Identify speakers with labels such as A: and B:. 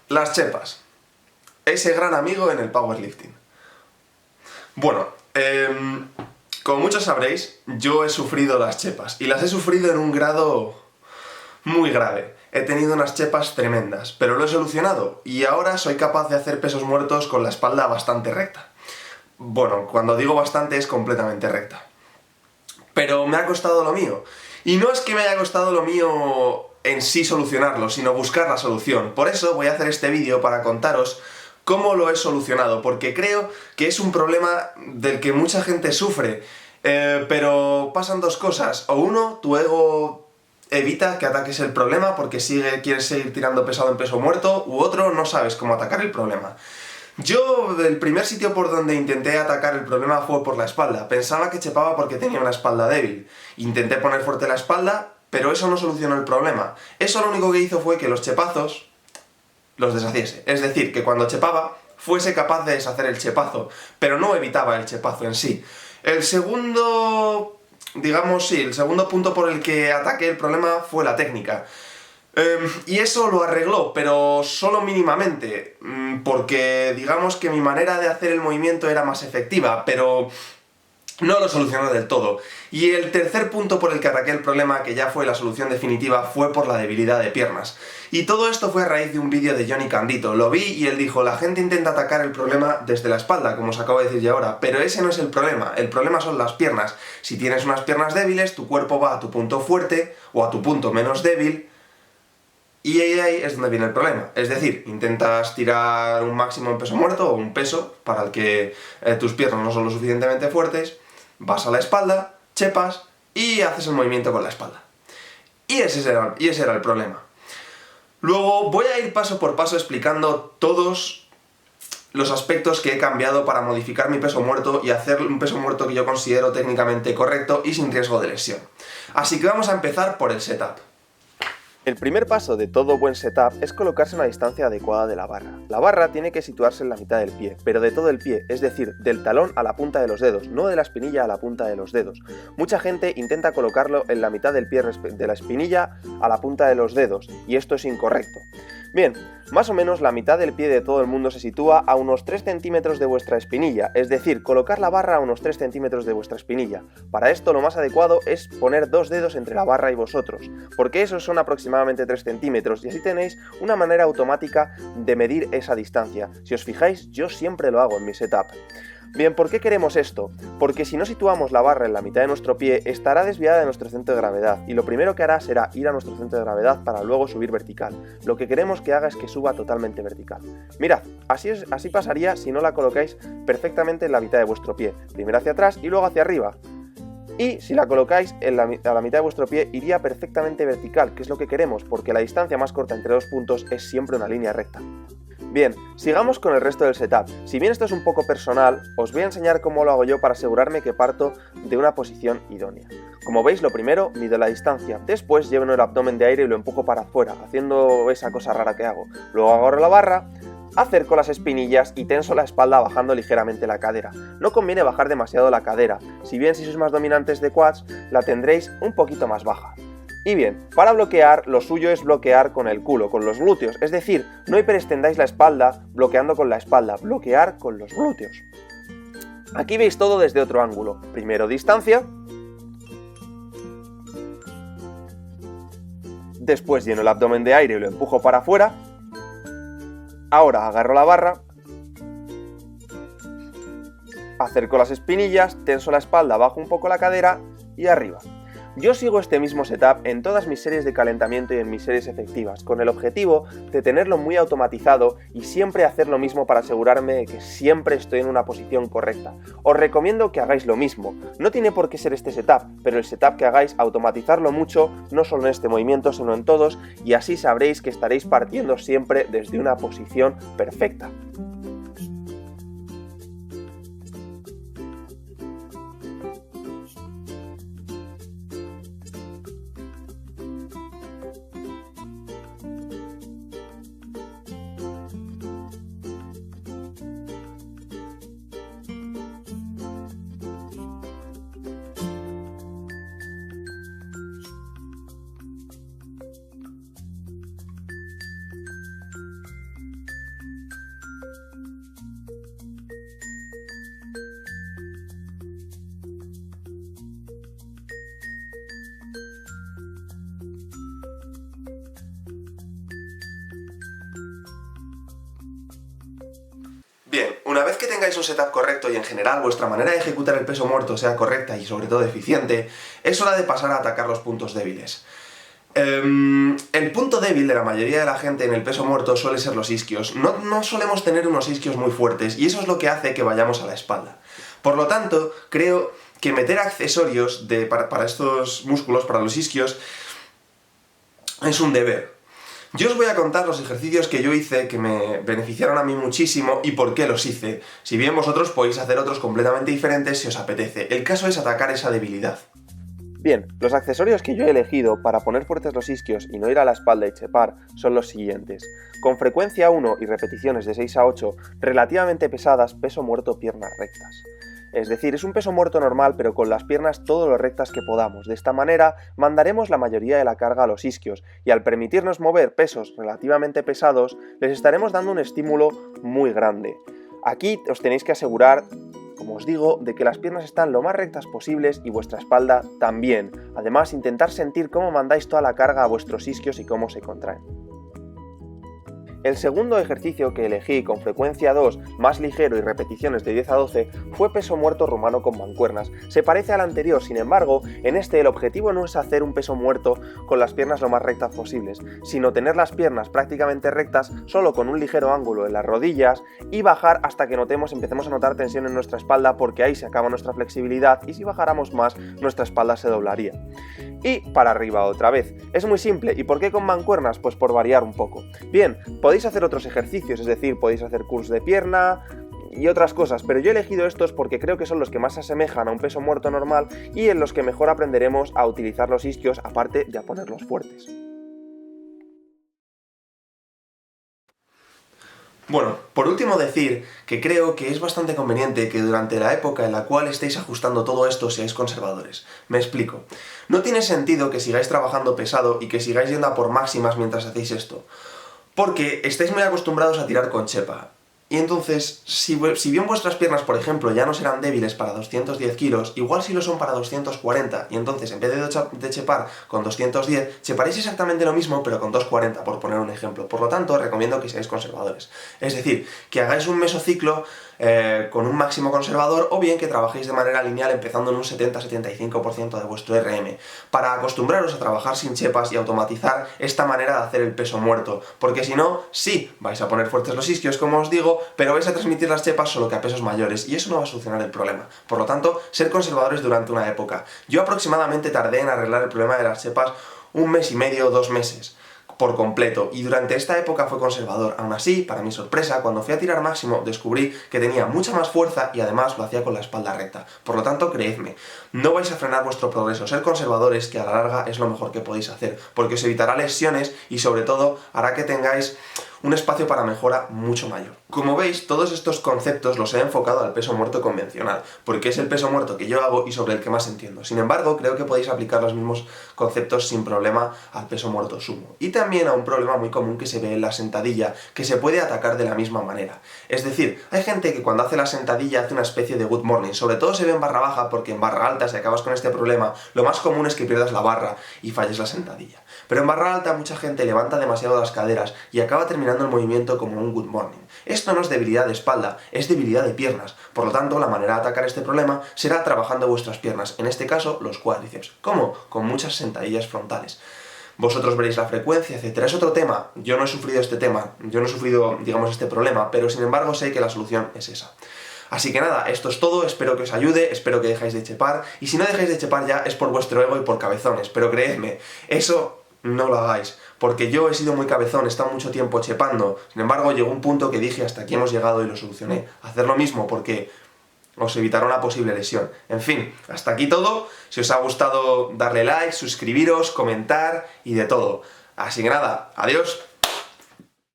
A: Las chepas. Ese gran amigo en el powerlifting. Bueno, como muchos sabréis, yo he sufrido las chepas. Y las he sufrido en un grado muy grave. He tenido unas chepas tremendas, pero lo he solucionado. Y ahora soy capaz de hacer pesos muertos con la espalda bastante recta. Bueno, cuando digo bastante es completamente recta. Pero me ha costado lo mío. Y no es que me haya costado lo mío en sí solucionarlo, sino buscar la solución. Por eso voy a hacer este vídeo para contaros cómo lo he solucionado, porque creo que es un problema del que mucha gente sufre. Pero pasan dos cosas. O uno, tu ego evita que ataques el problema porque quieres seguir tirando pesado en peso muerto, u otro, no sabes cómo atacar el problema. Yo, el primer sitio por donde intenté atacar el problema fue por la espalda. Pensaba que chepaba porque tenía una espalda débil. Intenté poner fuerte la espalda, pero eso no solucionó el problema. Eso lo único que hizo fue que los chepazos los deshaciese. Es decir, que cuando chepaba, fuese capaz de deshacer el chepazo, pero no evitaba el chepazo en sí. El segundo, el segundo punto por el que ataqué el problema fue la técnica. Y eso lo arregló, pero solo mínimamente, porque digamos que mi manera de hacer el movimiento era más efectiva, pero no lo solucionó del todo. Y el tercer punto por el que ataqué el problema, que ya fue la solución definitiva, fue por la debilidad de piernas. Y todo esto fue a raíz de un vídeo de Johnny Candito. Lo vi y él dijo, la gente intenta atacar el problema desde la espalda, como os acabo de decir ya ahora, pero ese no es el problema son las piernas. Si tienes unas piernas débiles, tu cuerpo va a tu punto fuerte o a tu punto menos débil, y ahí es donde viene el problema. Es decir, intentas tirar un máximo en peso muerto o un peso para el que tus piernas no son lo suficientemente fuertes, vas a la espalda, chepas y haces el movimiento con la espalda. Y ese era el problema. Luego voy a ir paso por paso explicando todos los aspectos que he cambiado para modificar mi peso muerto y hacer un peso muerto que yo considero técnicamente correcto y sin riesgo de lesión. Así que vamos a empezar por el setup.
B: El primer paso de todo buen setup es colocarse a una distancia adecuada de la barra. La barra tiene que situarse en la mitad del pie, pero de todo el pie, es decir, del talón a la punta de los dedos, no de la espinilla a la punta de los dedos. Mucha gente intenta colocarlo en la mitad del pie de la espinilla a la punta de los dedos, y esto es incorrecto. Bien, más o menos la mitad del pie de todo el mundo se sitúa a unos 3 centímetros de vuestra espinilla, es decir, colocar la barra a unos 3 centímetros de vuestra espinilla. Para esto lo más adecuado es poner 2 dedos entre la barra y vosotros, porque esos son aproximadamente 3 centímetros y así tenéis una manera automática de medir esa distancia. Si os fijáis, yo siempre lo hago en mi setup. Bien, ¿por qué queremos esto? Porque si no situamos la barra en la mitad de nuestro pie, estará desviada de nuestro centro de gravedad, y lo primero que hará será ir a nuestro centro de gravedad para luego subir vertical. Lo que queremos que haga es que suba totalmente vertical. Mirad, así pasaría si no la colocáis perfectamente en la mitad de vuestro pie, primero hacia atrás y luego hacia arriba. Y si la colocáis a la mitad de vuestro pie, iría perfectamente vertical, que es lo que queremos, porque la distancia más corta entre dos puntos es siempre una línea recta. Bien, sigamos con el resto del setup. Si bien esto es un poco personal, os voy a enseñar cómo lo hago yo para asegurarme que parto de una posición idónea. Como veis, lo primero, mido la distancia, después llevo el abdomen de aire y lo empujo para afuera, haciendo esa cosa rara que hago. Luego agarro la barra, acerco las espinillas y tenso la espalda bajando ligeramente la cadera. No conviene bajar demasiado la cadera, si bien si sois más dominantes de quads, la tendréis un poquito más baja. Y bien, para bloquear, lo suyo es bloquear con el culo, con los glúteos, es decir, no hiperextendáis la espalda bloqueando con la espalda, bloquear con los glúteos. Aquí veis todo desde otro ángulo. Primero distancia, después lleno el abdomen de aire y lo empujo para afuera. Ahora agarro la barra, acerco las espinillas, tenso la espalda, bajo un poco la cadera y arriba. Yo sigo este mismo setup en todas mis series de calentamiento y en mis series efectivas, con el objetivo de tenerlo muy automatizado y siempre hacer lo mismo para asegurarme de que siempre estoy en una posición correcta. Os recomiendo que hagáis lo mismo. No tiene por qué ser este setup, pero el setup que hagáis, automatizarlo mucho, no solo en este movimiento, sino en todos, y así sabréis que estaréis partiendo siempre desde una posición perfecta.
A: Una vez que tengáis un setup correcto y en general vuestra manera de ejecutar el peso muerto sea correcta y sobre todo eficiente, es hora de pasar a atacar los puntos débiles. El punto débil de la mayoría de la gente en el peso muerto suele ser los isquios. No solemos tener unos isquios muy fuertes y eso es lo que hace que vayamos a la espalda. Por lo tanto, creo que meter accesorios para estos músculos, para los isquios, es un deber. Yo os voy a contar los ejercicios que yo hice que me beneficiaron a mí muchísimo y por qué los hice. Si bien vosotros podéis hacer otros completamente diferentes si os apetece. El caso es atacar esa debilidad.
B: Bien, los accesorios que yo he elegido para poner fuertes los isquios y no ir a la espalda y chepar son los siguientes. Con frecuencia 1 y repeticiones de 6 a 8, relativamente pesadas, peso muerto, piernas rectas. Es decir, es un peso muerto normal pero con las piernas todo lo rectas que podamos. De esta manera mandaremos la mayoría de la carga a los isquios y al permitirnos mover pesos relativamente pesados les estaremos dando un estímulo muy grande. Aquí os tenéis que asegurar, como os digo, de que las piernas están lo más rectas posibles y vuestra espalda también. Además, intentar sentir cómo mandáis toda la carga a vuestros isquios y cómo se contraen. El segundo ejercicio que elegí con frecuencia 2, más ligero y repeticiones de 10 a 12, fue peso muerto rumano con mancuernas. Se parece al anterior, sin embargo, en este el objetivo no es hacer un peso muerto con las piernas lo más rectas posibles, sino tener las piernas prácticamente rectas solo con un ligero ángulo en las rodillas y bajar hasta que empecemos a notar tensión en nuestra espalda porque ahí se acaba nuestra flexibilidad y si bajáramos más nuestra espalda se doblaría. Y para arriba otra vez. Es muy simple. ¿Y por qué con mancuernas? Pues por variar un poco. Bien, podéis hacer otros ejercicios, es decir, podéis hacer curls de pierna y otras cosas, pero yo he elegido estos porque creo que son los que más se asemejan a un peso muerto normal y en los que mejor aprenderemos a utilizar los isquios aparte de a ponerlos fuertes.
A: Bueno, por último decir que creo que es bastante conveniente que durante la época en la cual estéis ajustando todo esto seáis conservadores. Me explico. No tiene sentido que sigáis trabajando pesado y que sigáis yendo a por máximas mientras hacéis esto. Porque estáis muy acostumbrados a tirar con chepa. Y entonces, si bien vuestras piernas, por ejemplo, ya no serán débiles para 210 kilos, igual sí lo son para 240, y entonces en vez de chepar con 210, cheparéis exactamente lo mismo, pero con 240, por poner un ejemplo. Por lo tanto, recomiendo que seáis conservadores. Es decir, que hagáis un mesociclo con un máximo conservador, o bien que trabajéis de manera lineal empezando en un 70-75% de vuestro RM, para acostumbraros a trabajar sin chepas y automatizar esta manera de hacer el peso muerto, porque si no, sí, vais a poner fuertes los isquios, como os digo, pero vais a transmitir las chepas solo que a pesos mayores, y eso no va a solucionar el problema. Por lo tanto, ser conservadores durante una época. Yo aproximadamente tardé en arreglar el problema de las chepas 1 mes y medio, 2 meses. Por completo, y durante esta época fue conservador. Aún así, para mi sorpresa, cuando fui a tirar máximo, descubrí que tenía mucha más fuerza y además lo hacía con la espalda recta. Por lo tanto, creedme, no vais a frenar vuestro progreso. Ser conservadores, que a la larga es lo mejor que podéis hacer, porque os evitará lesiones y sobre todo hará que tengáis un espacio para mejora mucho mayor. Como veis, todos estos conceptos los he enfocado al peso muerto convencional, porque es el peso muerto que yo hago y sobre el que más entiendo. Sin embargo, creo que podéis aplicar los mismos conceptos sin problema al peso muerto sumo. Y también a un problema muy común que se ve en la sentadilla, que se puede atacar de la misma manera. Es decir, hay gente que cuando hace la sentadilla hace una especie de good morning, sobre todo se ve en barra baja porque en barra alta, si acabas con este problema, lo más común es que pierdas la barra y falles la sentadilla. Pero en barra alta mucha gente levanta demasiado las caderas y acaba terminando el movimiento como un good morning. Esto no es debilidad de espalda, es debilidad de piernas. Por lo tanto, la manera de atacar este problema será trabajando vuestras piernas, en este caso los cuádriceps. ¿Cómo? Con muchas sentadillas frontales. Vosotros veréis la frecuencia, etc. Es otro tema. Yo no he sufrido este tema, yo no he sufrido, digamos, este problema, pero sin embargo sé que la solución es esa. Así que nada, esto es todo, espero que os ayude, espero que dejéis de chepar, y si no dejáis de chepar ya es por vuestro ego y por cabezones, pero creedme, eso no lo hagáis, porque yo he sido muy cabezón, he estado mucho tiempo chepando, sin embargo llegó un punto que dije hasta aquí hemos llegado y lo solucioné. Hacer lo mismo porque os evitará una posible lesión. En fin, hasta aquí todo, si os ha gustado darle like, suscribiros, comentar y de todo. Así que nada, adiós.